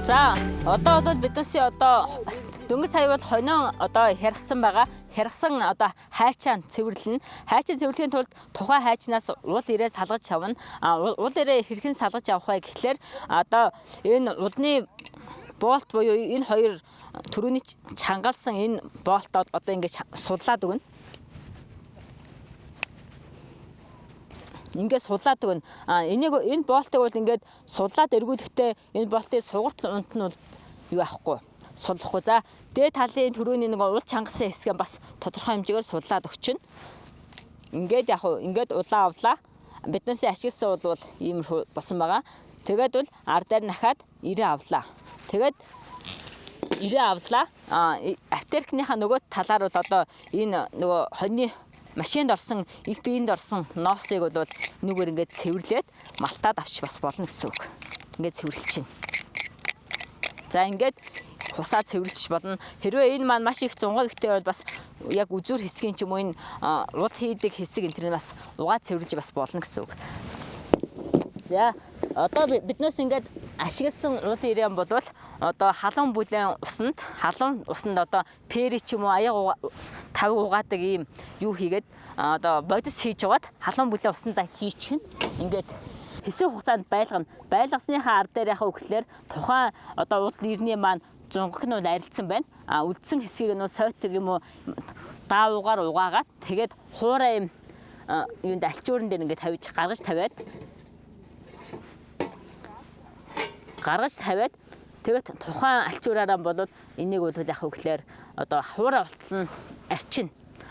За одоо бол биднээс одоо дөнгөж сая бол хонин одоо хяргацсан байгаа. Хяргасан одоо хайчаа цэвэрлэнэ. Хайчаа цэвэрлэхийн тулд тухайн хайчнаас уул ирээ салгаж авна. Уул ирээ хэрхэн салгаж авах вэ гэхлээр одоо энэ улны болт буюу энэ хоёр төрөний чангалсан энэ болтоод одоо ингэж судлаад өгнө. Ингээд судлаад өгнө. Энэ болтыг бол ингээд судлаад эргүүлэхдээ энэ болтын сугарт унт нь бол юу ахгүй суллахгүй. За дээд талын төрөний нэг уул чангасан хэсгээ бас тодорхой хэмжээгээр судлаад өгчнө. Ингээд яг уу ингээд улаан авлаа. Биднээс ашигласан бол ийм болсон байгаа. Тэгээд бол ар дээр нахаад ирээ авлаа. Тэгээд ирээ авлаа. Аптеркийнхаа нөгөө талаар бол одоо энэ нөгөө хоньны машинд орсон, их биеинд орсон ноосыг бол нүгээр ингээд цэвэрлээд малтаад авч бас болно гэсэн үг. Ингээд цэвэрлэж чинь. За ингээд хусаа цэвэрлэж болно. Хэрвээ энэ маань маш их зунгаа гэхтэй бол бас яг үзүүр хэсгийн ч юм уу энэ уул хийдэг хэсэг энэ төрний бас угаа цэвэрлж бас болно гэсэн үг. За одоо биднээс ингээд ашигласан уул ирээн бол одоо халуун бүлээн усанд одоо пери ч юм уу аяга тав угаадаг ийм юу хийгээд одоо бодис хийж жагаад халуун бүлээн усандаа хийчихнэ. Ингээд хэсэг хугацаанд байлгана. Байлгасныхаа ар дээр яхаа өгөхлөөр тухайн одоо уул ирний маань зунгах нь арилдсан байна. Үлдсэн хэсгийг нь сойтог юм уу даавуугаар угаагаад тэгээд хуурай юм юунд альчуурн дээр ингээд гаргаж тавиад тэгээд тухайн альчуураараа бол энийг бол яах вэ гэхээр одоо хуурай болтол нь арчин.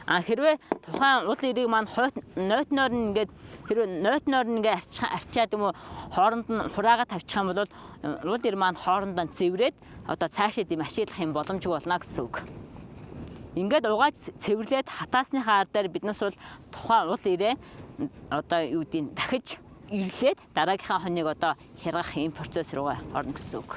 Хэрвээ тухайн уул ирийг маань нойтноор нь ингээд арчаад юм уу хооронд нь хураагаа тавьчих юм бол уул ир маань хоорондоо зэврээд одоо цаашаа дэм ашиглах юм боломжгүй болно гэсэн үг. Ингээд угааж цэвэрлээд хатаасныхаа ар дээр биднээс бол тухайн уул ирээ одоо юу гэдгийг дахиж ирлээд дараагийнхаа хоног одоо хяргах ийм процесс руугаа орно гэсэн үг.